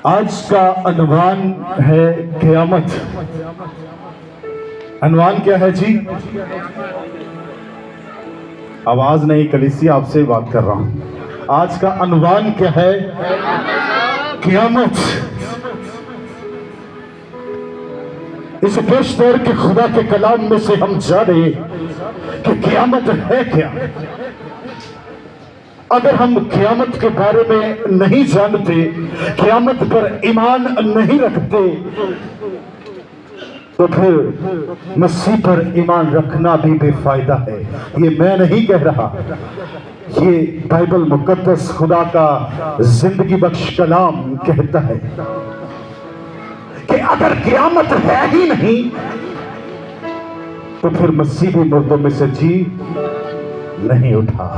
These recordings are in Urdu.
آج کا عنوان ہے قیامت۔ عنوان کیا ہے جی؟ آواز نہیں کلیسیا، آپ سے بات کر رہا ہوں۔ آج کا عنوان کیا ہے؟ قیامت۔ اس پیشتر کے خدا کے کلام میں سے ہم جانے کہ قیامت ہے کیا۔ اگر ہم قیامت کے بارے میں نہیں جانتے، قیامت پر ایمان نہیں رکھتے، تو پھر مسیح پر ایمان رکھنا بھی بے فائدہ ہے۔ یہ میں نہیں کہہ رہا، یہ بائبل مقدس خدا کا زندگی بخش کلام کہتا ہے کہ اگر قیامت ہے ہی نہیں تو پھر مسیح بھی مردوں میں سے جی نہیں اٹھا۔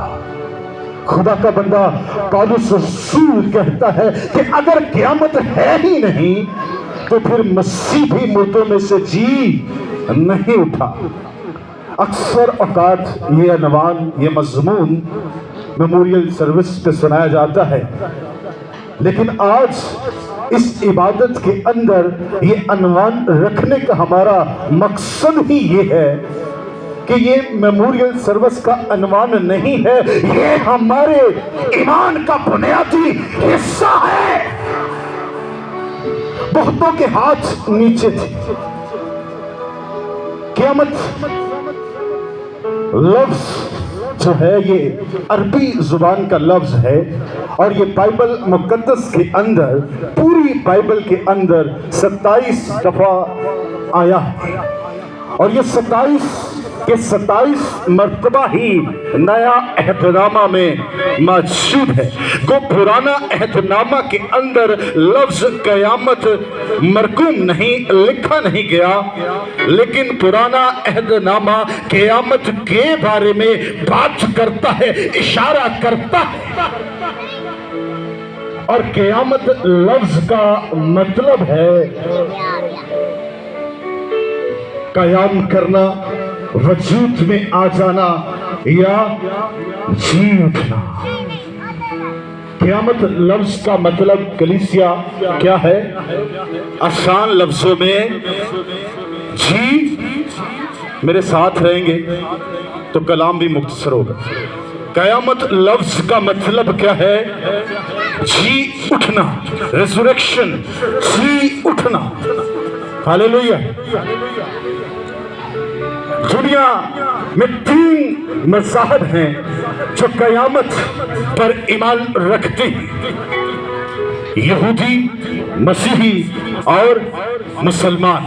خدا کا بندہ پالوس رسول کہتا ہے کہ اگر قیامت ہے ہی نہیں تو پھر مسیح بھی مردوں میں سے جی نہیں اٹھا۔ اکثر اوقات یہ عنوان، یہ مضمون میموریل سروس پہ سنایا جاتا ہے، لیکن آج اس عبادت کے اندر یہ عنوان رکھنے کا ہمارا مقصد ہی یہ ہے کہ یہ میموریل سروس کا عنوان نہیں ہے، یہ ہمارے ایمان کا بنیادی حصہ ہے۔ بہتوں کے ہاتھ نیچے تھے۔ قیامت لفظ جو ہے یہ عربی زبان کا لفظ ہے، اور یہ بائبل مقدس کے اندر، پوری بائبل کے اندر 27 دفعہ آیا ہے، اور یہ 27 مرتبہ ہی نیا عہد نامہ میں موجود ہے۔ گو پرانا عہد نامہ کے اندر لفظ قیامت مرقوم نہیں، لکھا نہیں گیا، لیکن پرانا عہد نامہ قیامت کے بارے میں بات کرتا ہے، اشارہ کرتا ہے۔ اور قیامت لفظ کا مطلب ہے قیام کرنا، وجود میں آ جانا یا جی اٹھنا۔ قیامت لفظ کا مطلب کلیسیا کیا ہے؟ آسان لفظوں میں جی، میرے ساتھ رہیں گے تو کلام بھی مختصر ہوگا۔ قیامت لفظ کا مطلب کیا ہے؟ جی اٹھنا، ریزریکشن، جی اٹھنا۔ ہاللیلویہ۔ دنیا میں 3 مذاہب ہیں جو قیامت پر ایمان رکھتے ہیں، یہودی، مسیحی اور مسلمان۔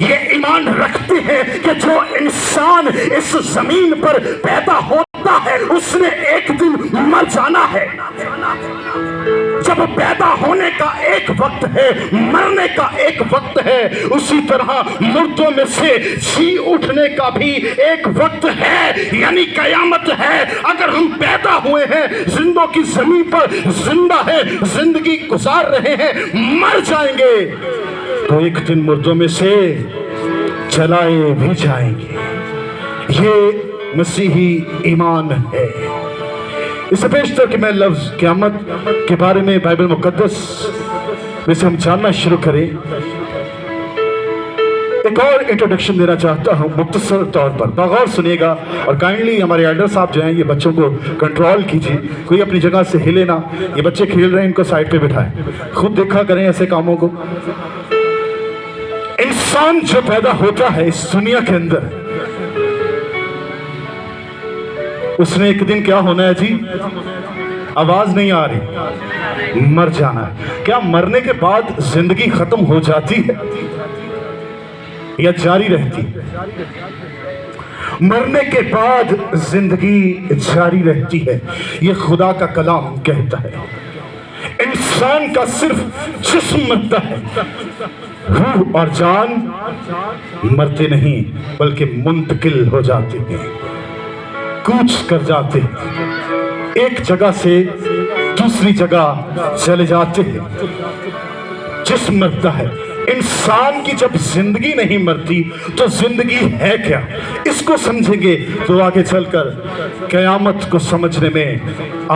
یہ ایمان رکھتے ہیں کہ جو انسان اس زمین پر پیدا ہوتا ہے اس نے ایک دن مر جانا ہے۔ جب پیدا ہونے کا ایک وقت ہے، مرنے کا ایک وقت ہے، اسی طرح مردوں میں سے جی اٹھنے کا بھی ایک وقت ہے، یعنی قیامت ہے۔ اگر ہم پیدا ہوئے ہیں، زندوں کی زمین پر زندہ ہے، زندگی گزار رہے ہیں، مر جائیں گے تو ایک دن مردوں میں سے جلائے بھی جائیں گے۔ یہ مسیحی ایمان ہے۔ اس سے پیشتر کہ میں لفظ قیامت کے بارے میں بائبل مقدس میں سے ہم جاننا شروع کریں، ایک اور انٹروڈکشن دینا چاہتا ہوں مختصر طور پر۔ بغور سنیے گا، اور کائنڈلی ہمارے ایلڈر صاحب جو ہیں یہ بچوں کو کنٹرول کیجیے، کوئی اپنی جگہ سے ہلے نہ۔ یہ بچے کھیل رہے ہیں، ان کو سائڈ پہ بٹھائیں، خود دیکھا کریں ایسے کاموں کو۔ انسان جو پیدا ہوتا ہے اس دنیا کے اندر، اس نے ایک دن کیا ہونا ہے جی؟ آواز نہیں آ رہی، مر جانا ہے۔ کیا مرنے کے بعد زندگی ختم ہو جاتی ہے یا جاری رہتی؟ مرنے کے بعد زندگی جاری رہتی ہے، یہ خدا کا کلام کہتا ہے۔ انسان کا صرف جسم مرتا ہے، روح اور جان مرتے نہیں بلکہ منتقل ہو جاتے ہیں، کوچ کر جاتے ہیں، ایک جگہ سے دوسری جگہ چلے جاتے ہیں۔ جسم مرتا ہے۔ انسان کی جب زندگی نہیں مرتی تو زندگی ہے کیا؟ اس کو سمجھیں گے تو آگے چل کر قیامت کو سمجھنے میں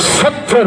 70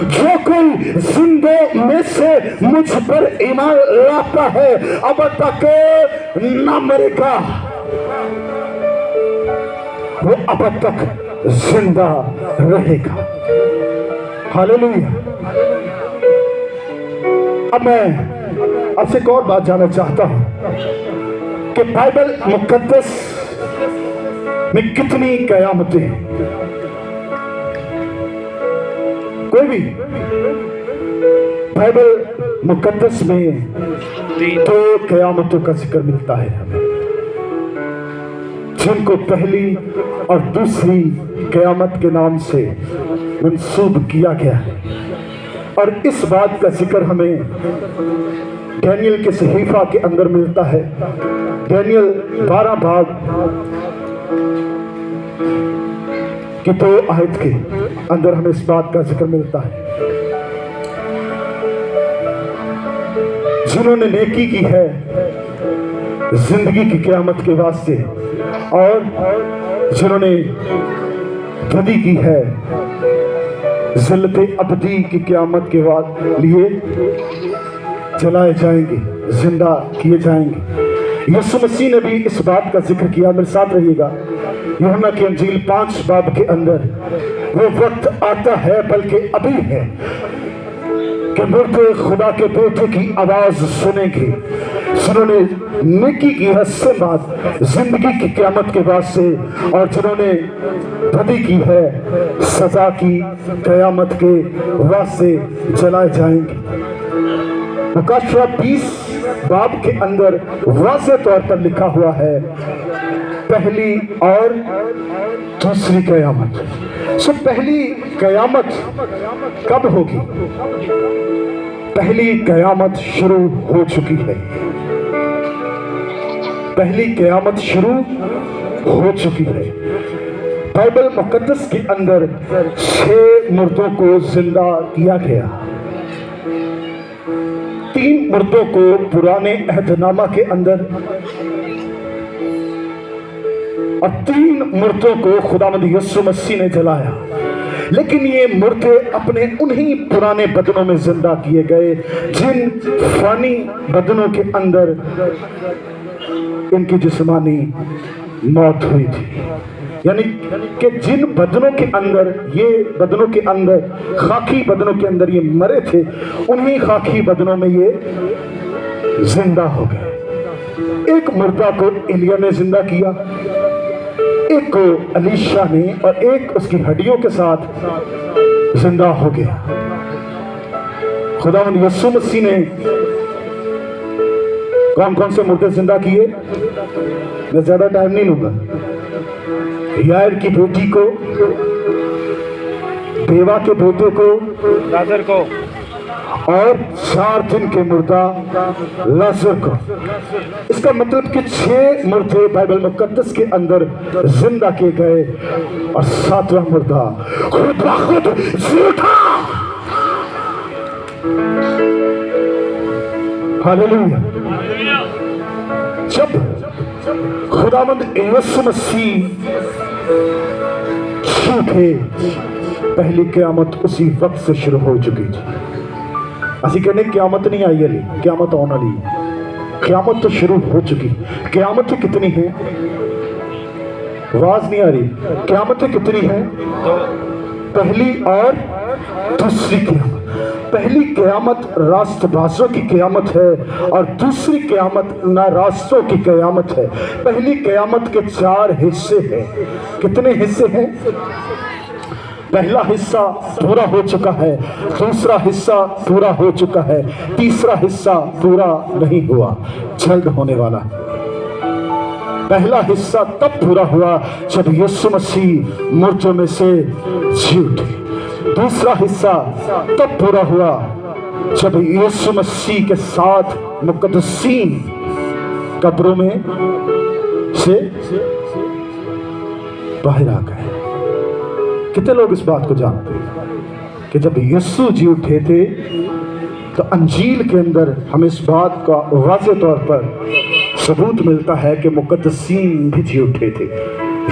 جو کوئی زندوں میں سے مجھ پر ایمان لاتا ہے اب تک نہ مرے گا، وہ اب تک زندہ رہے گا۔ ہاللیلویا۔ اب میں آپ سے ایک اور بات جاننا چاہتا ہوں کہ بائبل مقدس میں کتنی قیامتیں ہیں؟ کوئی بھی بائبل مقدس میں 2 قیامتوں کا ذکر ملتا ہے ہمیں، جن کو پہلی اور دوسری قیامت کے نام سے منسوب کیا گیا ہے، اور اس بات کا ذکر ہمیں ڈینیل کے صحیفہ کے اندر ملتا ہے۔ ڈینیل 12 باب کی 2 آیت کے اندر ہمیں اس بات کا ذکر ملتا ہے، جنہوں نے نیکی کی ہے زندگی کی قیامت کے واسطے، اور جنہوں نے بدی کی ہے ذلت ابدی کی قیامت کے بعد لیے جلائے جائیں گے، زندہ کیے جائیں گے۔ یسوع مسیح نے بھی اس بات کا ذکر کیا، میرے ساتھ رہیے گا، یوحنا کی انجیل 5 باب کے اندر، وہ وقت آتا ہے بلکہ ابھی ہے کہ مردے خدا کے بیٹے کی آواز سنیں گے، جنہوں نے نیکی کی ہے سے بعد زندگی کی قیامت کے بعد سے، اور جنہوں نے بدی کی ہے سزا کی قیامت کے واسطے جلائے جائیں گے۔ مکاشفہ 20 باب کے اندر واضح طور پر لکھا ہوا ہے پہلی اور دوسری قیامت۔ پہلی قیامت کب ہوگی؟ پہلی قیامت شروع ہو چکی ہے، پہلی قیامت شروع ہو چکی ہے۔ بائبل مقدس کے اندر 6 مردوں کو زندہ کیا گیا، 3 مردوں کو پرانے عہد نامہ کے اندر، اور 3 مردوں کو خداوند یسوع مسیح نے جلایا، لیکن یہ مردے اپنے انہی پرانے بدنوں میں زندہ کیے گئے جن فانی بدنوں کے اندر ان کی جسمانی موت ہوئی تھی، یعنی کہ جن بدنوں کے اندر یہ بدنوں کے اندر خاکی بدنوں کے اندر یہ مرے تھے، انہی خاکی بدنوں میں یہ زندہ ہو گئے۔ ایک مردہ کو ایلیا نے زندہ کیا، ایک کو الیشا نے، اور ایک اس کی ہڈیوں کے ساتھ زندہ ہو گیا۔ خداوند یسوع مسیح نے کون کون سے مردے زندہ کیے؟ میں زیادہ ٹائم نہیں لوں گا۔ یائر کی بیٹی کو، بیوہ کے بیٹے کو، لازر کو، اور 4 دن کے مردہ لازر کو۔ اس کا مطلب کہ 6 مردے بائبل مقدس کے اندر زندہ کیے گئے، اور 7واں مردہ خود بخود جی اٹھا۔ ہاللیلویا۔ جب خداوند یسوع مسیح چھوٹے، پہلی قیامت اسی وقت سے شروع ہو چکی تھی۔ اسی کہنے قیامت نہیں آئی علی، قیامت آنا لی، قیامت تو شروع ہو چکی۔ قیامتیں کتنی ہیں؟ آواز نہیں آ رہی۔ قیامتیں کتنی ہیں؟ پہلی اور دوسری قیامت۔ پہلی قیامت راست بازوں کی قیامت ہے، اور دوسری قیامت نا راستوں کی قیامت ہے۔ پہلی قیامت کے 4 حصے ہیں۔ کتنے حصے ہیں؟ پہلا حصہ پورا ہو چکا ہے، دوسرا حصہ پورا ہو چکا ہے، تیسرا حصہ پورا نہیں ہوا، جلد ہونے والا۔ پہلا حصہ تب پورا ہوا جب یسوع مسیح مردوں میں سے جی اٹھے۔ دوسرا حصہ تب پورا ہوا جب یسوع مسیح کے ساتھ مقدسین قبروں میں سے باہر آ گئے۔ کتنے لوگ اس بات کو جانتے ہیں کہ جب یسوع جی اٹھے تھے تو انجیل کے اندر ہمیں اس بات کا واضح طور پر ثبوت ملتا ہے کہ مقدسین بھی جی اٹھے تھے۔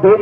2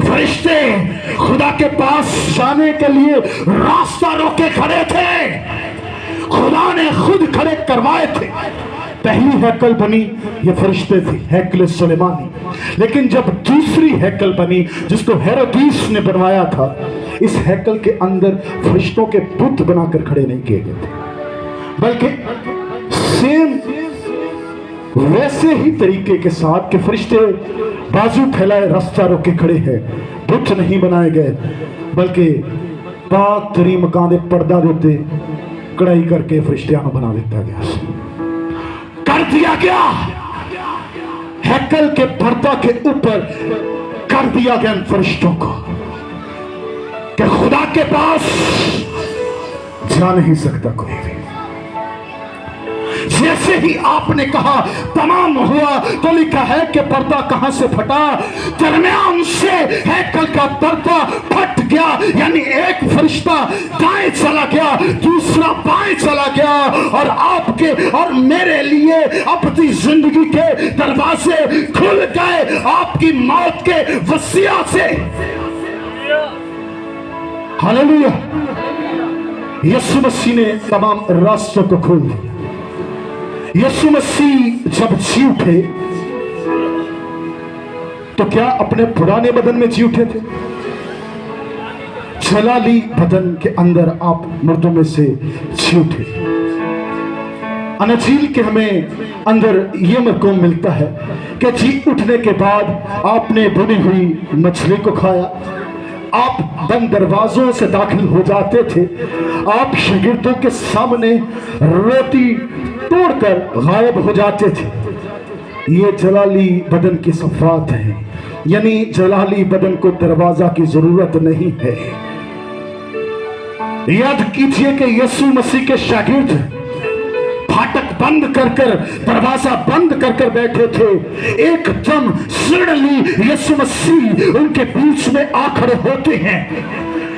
فرشتے خدا کے پاس جانے کے لیے راستہ روکے کھڑے تھے، خدا نے خود کھڑے کروائے تھے۔ پہلی ہیکل بنی یہ فرشتے تھے، ہیکل سلیمانی، لیکن جب دوسری ہیکل بنی جس کو ہیرودیس نے بنوایا تھا، اس ہیکل کے اندر فرشتوں کے بت بنا کر کھڑے نہیں کیے گئے تھے، بلکہ سیم ویسے ہی طریقے کے ساتھ کہ فرشتے بازو پھیلائے راستہ روکے کھڑے ہیں، بت نہیں بنائے گئے، بلکہ پاک ترین مکان دے پردہ دیتے کڑائی کر کے فرشتیاں بنا دیتا گیا، کر دیا گیا، ہیکل کے پردہ کے اوپر کر دیا گیا ان فرشتوں کو کہ خدا کے پاس جا نہیں سکتا کوئی بھی۔ جیسے ہی آپ نے کہا تمام ہوا تو لکھا ہے کہ پردہ کہاں سے پھٹا؟ درمیان سے ہیکل کا پردہ پھٹ گیا، یعنی ایک فرشتہ دائیں چلا گیا، دوسرا بائیں چلا گیا، اور آپ کے اور میرے لیے اپنی زندگی کے دروازے کھل گئے آپ کی موت کے وسیلہ سے۔ ہاللیلویا! یسوع مسیح نے تمام راستوں کو کھول دیا۔ یسوع مسیح جب جی اٹھے تو کیا اپنے پرانے بدن میں جی اٹھے تھے؟ جلالی بدن کے اندر آپ مردوں میں سے جی اٹھے۔ انجیل کے ہمیں اندر یہ مفہوم ملتا ہے کہ جی اٹھنے کے بعد آپ نے بنی ہوئی مچھلی کو کھایا، آپ بند دروازوں سے داخل ہو جاتے تھے، آپ شاگردوں کے سامنے روٹی توڑ کر غائب ہو جاتے تھے۔ یہ جلالی بدن کی صفات ہیں، یعنی جلالی بدن کو دروازہ کی ضرورت نہیں ہے۔ یاد کیجئے کہ یسوع مسیح کے شاگرد پھاٹک بند کر کر دروازہ بند کر کر بیٹھے تھے، ایک دم سڈنلی یسوع مسیح ان کے بیچ میں آ کھڑے ہوتے ہیں۔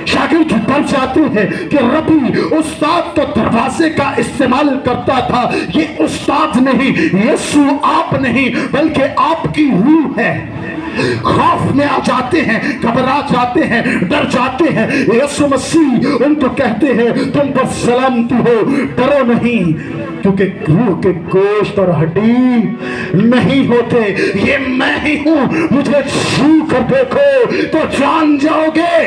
شاگرد ڈر جاتے ہیں کہ ربی استاد تو دروازے کا استعمال کرتا تھا، یہ استاد نہیں، یسوع آپ نہیں بلکہ آپ کی روح ہے۔ خوف میں آ جاتے ہیں، گھبرا جاتے ہیں، ڈر جاتے ہیں۔ یسوع مسیح ان کو کہتے ہیں تم پر سلامتی ہو، ڈرو نہیں، کیونکہ روح کے گوشت اور ہڈی نہیں ہوتے، یہ میں ہی ہوں، مجھے چھو کر دیکھو تو جان جاؤ گے۔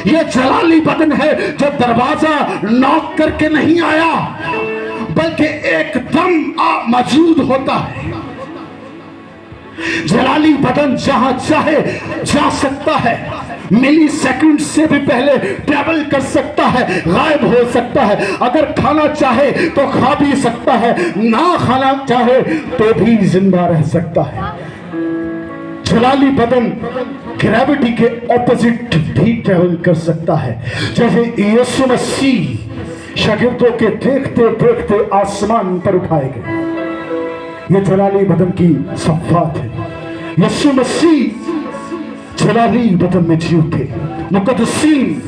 یہ جلالی بدن ہے جو دروازہ نوک کر کے نہیں آیا بلکہ ایک دم موجود ہوتا ہے۔ جلالی بدن جہاں چاہے جا سکتا ہے، ملی سیکنڈ سے بھی پہلے ٹریول کر سکتا ہے، غائب ہو سکتا ہے، اگر کھانا چاہے تو کھا بھی سکتا ہے، نہ کھانا چاہے تو بھی زندہ رہ سکتا ہے۔ جلالی بدن گریوٹی کے اپوزٹ بھی ٹریول کر سکتا ہے، جیسے یسوع مسیح شاگردوں کے دیکھتے دیکھتے آسمان پر اٹھائے گئے۔ یہ جلالی بدن کی صفات ہے۔ یسوع مسیح جلالی بدن میں جی اٹھے۔ مقدسین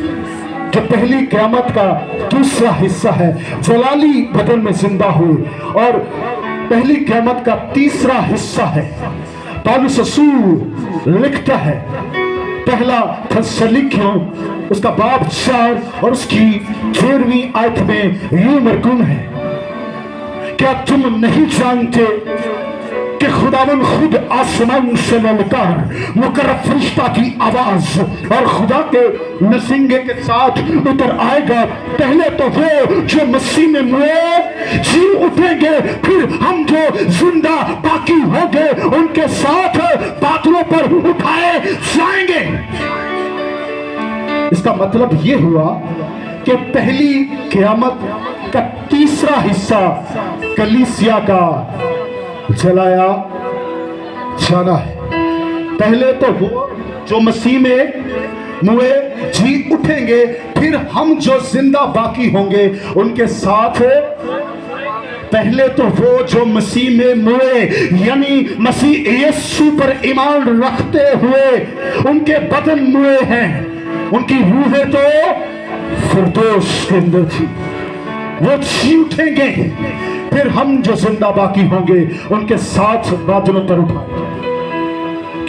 جو پہلی قیامت کا دوسرا حصہ ہے جلالی بدن میں زندہ ہوئے، اور پہلی قیامت کا تیسرا حصہ ہے۔ پالوس رسول لکھتا ہے پہلا تھسلونیکیوں اس کا باب 4 اور اس کی 13ویں آیت میں یوں مرکوم ہے، کیا تم نہیں جانتے کہ خداوند خود آسمان سے للکار مقرب فرشتہ کی آواز اور خدا کے نسنگے کے ساتھ اتر آئے گا؟ پہلے تو وہ جو مسیح میں مرے جی اٹھیں گے، پھر ہم جو زندہ باقی ہوں گے ان کے ساتھ بادلوں پر اٹھائے جائیں گے۔ اس کا مطلب یہ ہوا کہ پہلی قیامت کا تیسرا حصہ کلیسیا کا جلایا جانا ہے۔ پہلے تو وہ جو مسیح میں موئے جی اٹھیں گے، پھر ہم جو زندہ باقی ہوں گے ان کے ساتھ۔ پہلے تو وہ جو مسیح میں موئے یعنی مسیح یسوع پر ایمان رکھتے ہوئے ان کے بدن موئے ہیں، ان کی روحیں تو فردوس کے اندر تھی، وہ جی اٹھیں گے، پھر ہم جو زندہ باقی ہوں گے ان کے ساتھ بادلوں پر اٹھائیں۔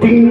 3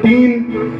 3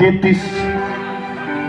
33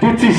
33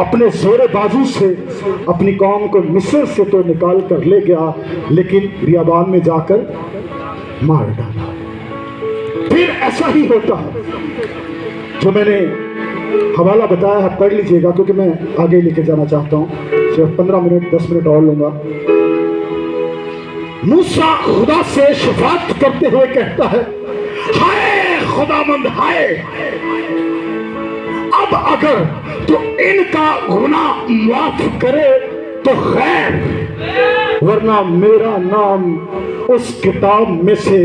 اپنے زور بازو سے اپنی قوم کو مصر سے تو نکال کر لے گیا، لیکن بیابان میں جا کر مار ڈالا۔ پھر ایسا ہی ہوتا ہے، جو میں نے حوالہ بتایا ہے پڑھ لیجئے گا، کیونکہ میں آگے لے کے جانا چاہتا ہوں، صرف 15 منٹ 10 منٹ اور لوں گا۔ موسیٰ خدا سے شفاعت کرتے ہوئے کہتا ہے، ہائے خداوند ہائے، اب اگر تو ان کا گناہ معاف کرے تو خیر، ورنہ میرا نام اس کتاب میں سے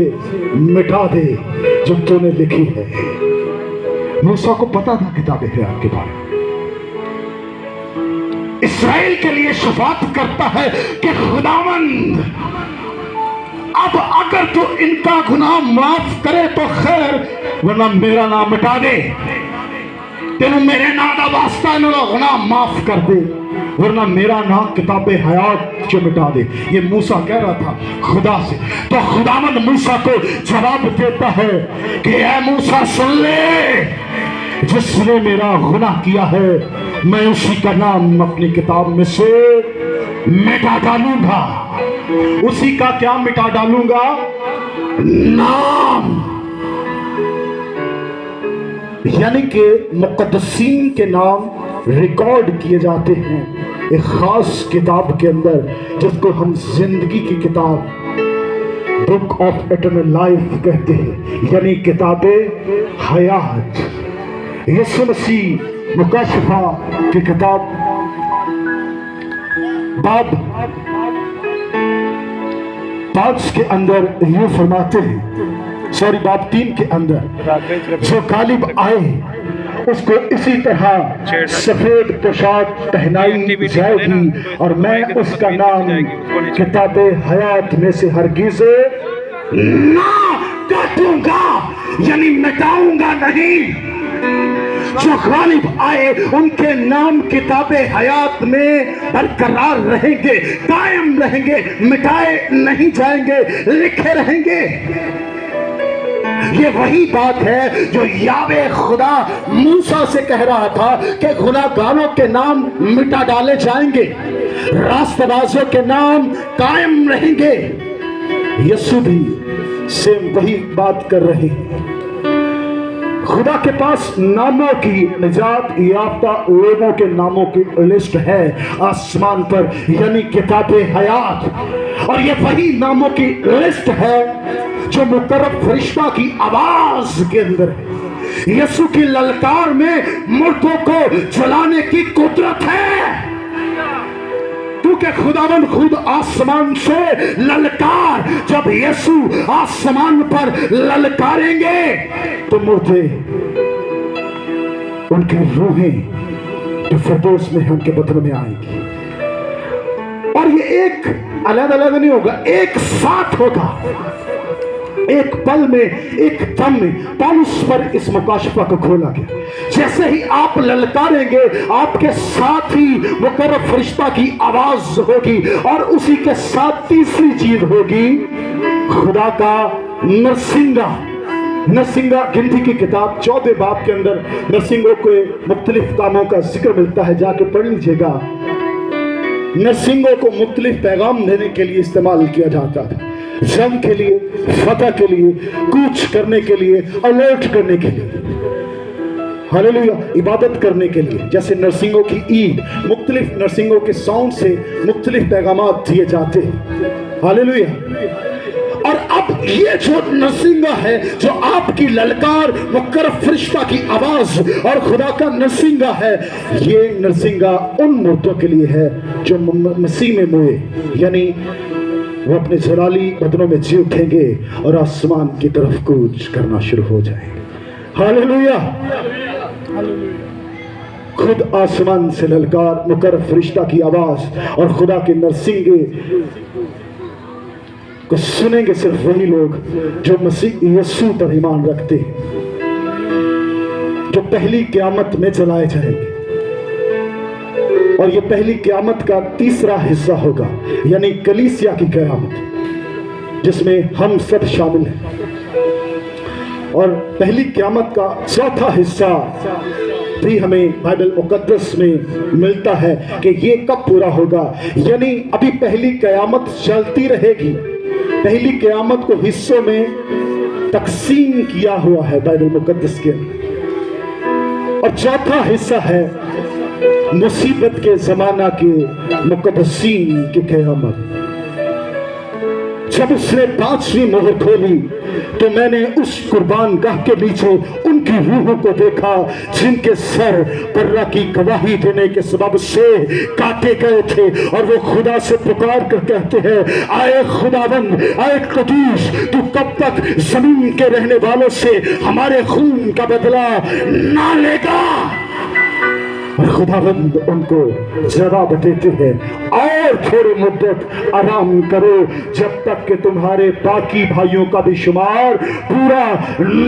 مٹا دے جو تو نے لکھی ہے۔ موسیٰ کو پتا تھا کتاب حیات کے بارے میں، اسرائیل کے لیے شفاعت کرتا ہے کہ خداوند اب اگر تو ان کا گناہ معاف کرے تو خیر، ورنہ میرا نام مٹا دے، تینوں میرے نام دا واسطہ انہوں نے گناہ معاف کر دے، ورنہ میرا نام کتاب حیات جو مٹا دے۔ یہ موسیٰ کہہ رہا تھا خدا سے، تو خداوند موسیٰ کو جواب دیتا ہے کہ اے موسیٰ سن لے، جس نے میرا گناہ کیا ہے میں اسی کا نام اپنی کتاب میں سے مٹا ڈالوں گا۔ اسی کا کیا مٹا ڈالوں گا؟ نام۔ یعنی کہ مقدسین کے نام ریکارڈ کیے جاتے ہیں ایک خاص کتاب کے اندر، جس کو ہم زندگی کی کتاب بک آف ایٹرنل لائف کہتے ہیں، یعنی کتاب حیات۔ یسوع مسیح مکاشفہ کی کتاب باب 5 کے اندر یہ فرماتے ہیں، باب 3 کے اندر، جو غالب آئے اس کو اسی طرح سفید پوشاک پہنائی جائے گی، اور میں اس کا نام کتاب حیات میں سے ہرگز نہ کاٹوں گا، یعنی مٹاؤں گا نہیں۔ جو غالب آئے ان کے نام کتاب حیات میں برقرار رہیں گے، قائم رہیں گے، مٹائے نہیں جائیں گے، لکھے رہیں گے۔ یہ وہی بات ہے جو یاوے خدا موسیٰ سے کہہ رہا تھا کہ گناہ گاروں کے نام مٹا ڈالے جائیں گے، راست بازوں کے نام قائم رہیں گے۔ یسوع بھی سیم وہی بات کر رہے ہیں۔ خدا کے پاس ناموں کی نجات یافتہ لوگوں کے ناموں کی لسٹ ہے آسمان پر، یعنی کتاب حیات، اور یہ وہی ناموں کی لسٹ ہے جو مقرب فرشتہ کی آواز کے اندر ہے۔ یسوع کی للکار میں مردوں کو جلانے کی قدرت ہے، کیونکہ خداوند خود آسمان سے للکار، جب یسوع آسمان پر للکاریں گے تو مردے ان کی روحیں جو فردوس میں ان کے بدن میں آئیں گی، اور یہ ایک علیحدہ نہیں ہوگا، ایک ساتھ ہوگا، ایک پل میں، ایک دم میں۔ پالوس پر اس مکاشفہ کو کھولا گیا، جیسے ہی آپ للکاریں گے آپ کے ساتھ ہی مقرب فرشتہ کی آواز ہوگی، اور اسی کے ساتھ تیسری چیز ہوگی خدا کا نرسنگا۔ نرسنگا گنتی کی کتاب 14 باب کے اندر نرسنگوں کے مختلف کاموں کا ذکر ملتا ہے، جا کے پڑھ لیجئے گا۔ نرسنگوں کو مختلف پیغام دینے کے لیے استعمال کیا جاتا تھا، جنگ کے لیے، فتح کے لیے، کوچ کرنے کے لیے، الرٹ کرنے کے لیے، ہاللیلویا، عبادت کرنے کے لیے۔ جیسے نرسنگوں کی عید، مختلف نرسنگوں کے ساؤنڈ سے مختلف پیغامات دیے جاتے ہیں، ہاللیلویا۔ اور اب یہ جو نرسنگا ہے، جو آپ کی للکار، مقرب فرشتہ کی آواز اور خدا کا نرسنگا ہے، یہ نرسنگا ان مردوں کے لیے ہے جو مسیح میں موئے، یعنی وہ اپنے جلالی بدنوں میں جی اٹھیں گے اور آسمان کی طرف کوچ کرنا شروع ہو جائیں گے، ہاللیلویا۔ خود آسمان سے للکار، مقرب فرشتہ کی آواز اور خدا کے نرسنگے کو سنیں گے صرف وہی لوگ جو مسیح یسوع پر ایمان رکھتے ہیں، جو پہلی قیامت میں چلائے جائیں گے۔ اور یہ پہلی قیامت کا تیسرا حصہ ہوگا، یعنی کلیسیا کی قیامت، جس میں ہم سب شامل ہیں۔ اور پہلی قیامت کا چوتھا حصہ بھی ہمیں بائبل مقدس میں ملتا ہے کہ یہ کب پورا ہوگا، یعنی ابھی پہلی قیامت چلتی رہے گی۔ پہلی قیامت کو حصوں میں تقسیم کیا ہوا ہے بائبل مقدس کے، اور چوتھا حصہ ہے مصیبت کے زمانہ کے مقدسین کی قیامت۔ جب اس نے 5ویں مہر کھولی تو میں نے اس قربان گاہ کے نیچے ان کی روحوں کو دیکھا جن کے سر پرہ کی گواہی دینے کے سبب سے کاٹے گئے تھے، اور وہ خدا سے پکار کر کہتے ہیں، آئے خداوند، آئے قدوس، تو کب تک زمین کے رہنے والوں سے ہمارے خون کا بدلہ نہ لے گا؟ اور خداوند ان کو جواب دیتے ہیں، اور تھوڑی مدت آرام کرو جب تک کہ تمہارے باقی بھائیوں کا بھی شمار پورا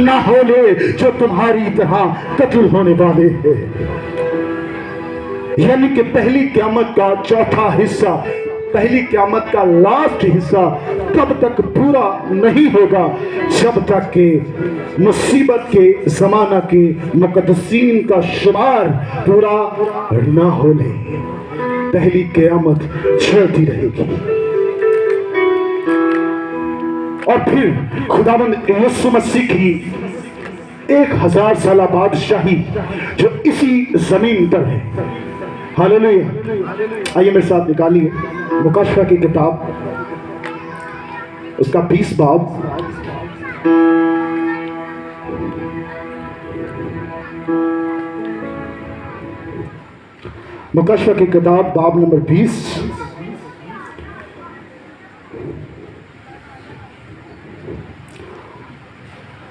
نہ ہو لے جو تمہاری طرح قتل ہونے والے ہیں۔ یعنی کہ پہلی قیامت کا چوتھا حصہ، پہلی قیامت کا لاسٹ حصہ تب تک پورا نہیں ہوگا جب تک کہ مصیبت کے زمانہ کے مقدسین کا شمار پورا نہ ہو لے۔ پہلی قیامت چلتی رہے گی، اور پھر خداوند یسوع مسیح کی 1000 سالہ بادشاہی جو اسی زمین پر ہے۔ ہاللیلویہ۔ آئیے میرے ساتھ نکالیے مکاشفہ کی کتاب، اس کا 20 باب، مکاشفہ کی کتاب باب نمبر 20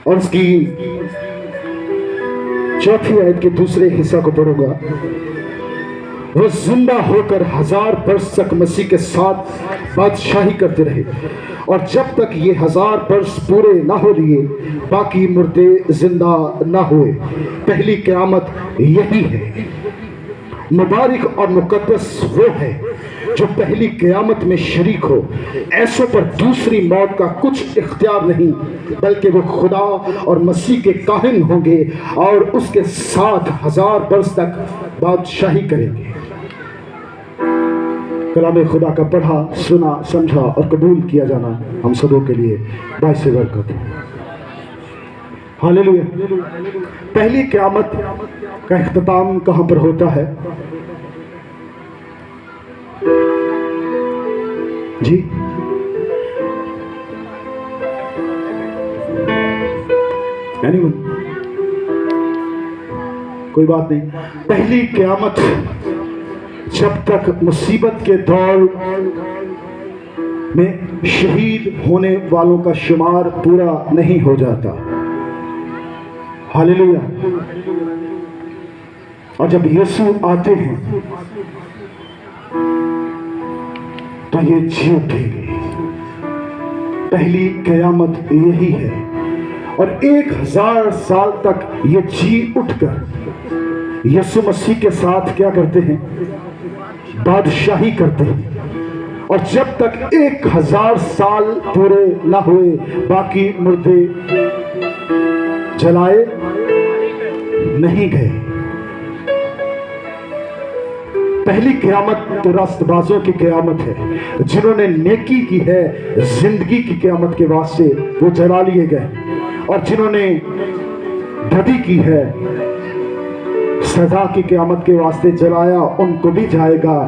اور اس کی چوتھی آیت کے دوسرے حصہ کو پڑھوں گا۔ وہ زندہ ہو کر 1000 برس تک مسیح کے ساتھ بادشاہی کرتے رہے، اور جب تک یہ 1000 برس پورے نہ ہو لیے باقی مردے زندہ نہ ہوئے۔ پہلی قیامت یہی ہے۔ مبارک اور مقدس وہ ہے جو پہلی قیامت میں شریک ہو۔ ایسوں پر دوسری موت کا کچھ اختیار نہیں، بلکہ وہ خدا اور مسیح کے کاہن ہوں گے اور اس کے ساتھ 1000 برس تک بادشاہی کریں گے۔ کلام خدا کا پڑھا، سنا، سمجھا اور قبول کیا جانا ہم سبوں کے لیے باعث برکت ہے۔ ہاللیلویہ۔ پہلی قیامت کا اختتام کہاں پر ہوتا ہے؟ جی کوئی بات نہیں۔ پہلی قیامت جب تک مصیبت کے دور میں شہید ہونے والوں کا شمار پورا نہیں ہو جاتا۔ ہاللیلویہ۔ اور جب یسوع آتے ہیں تو یہ جی اٹھیں گے۔ پہلی قیامت یہی ہے، اور 1000 سال تک یہ جی اٹھ کر یسوع مسیح کے ساتھ کیا کرتے ہیں؟ بادشاہی کرتے ہیں۔ اور جب تک 1000 سال پورے نہ ہوئے باقی مردے جلائے نہیں گئے۔ پہلی قیامت تو راست بازوں کی قیامت ہے، جنہوں نے نیکی کی ہے زندگی کی قیامت کے واسطے وہ جلا لیے گئے، اور جنہوں نے بدی کی ہے سزا کی قیامت کے واسطے جلایا ان کو بھی جائے گا۔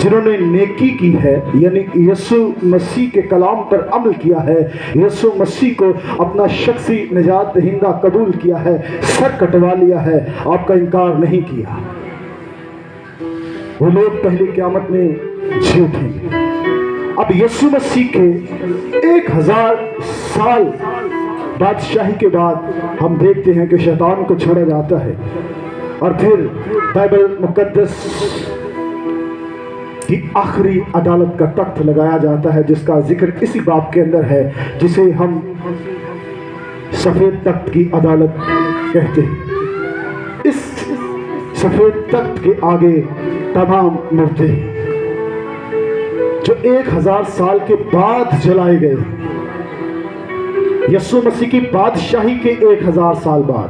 جنہوں نے نیکی کی ہے یعنی یسوع مسیح کے کلام پر عمل کیا ہے، یسوع مسیح کو اپنا شخصی نجات دہندہ قبول کیا ہے، سر کٹوا لیا ہے، آپ کا انکار نہیں کیا، وہ لوگ پہلی قیامت میں جی اٹھیں گے۔ اب یسوع مسیح کے 1000 سال بادشاہی کے بعد ہم دیکھتے ہیں کہ شیطان کو چھوڑا جاتا ہے، اور پھر بائبل مقدس کی آخری عدالت کا تخت لگایا جاتا ہے، جس کا ذکر اسی باب کے اندر ہے، جسے ہم سفید تخت کی عدالت کہتے ہیں۔ اس سفید تخت کے آگے تمام مردے جو 1000 سال کے بعد جلائے گئے، یسوع مسیح کی بادشاہی کے 1000 سال بعد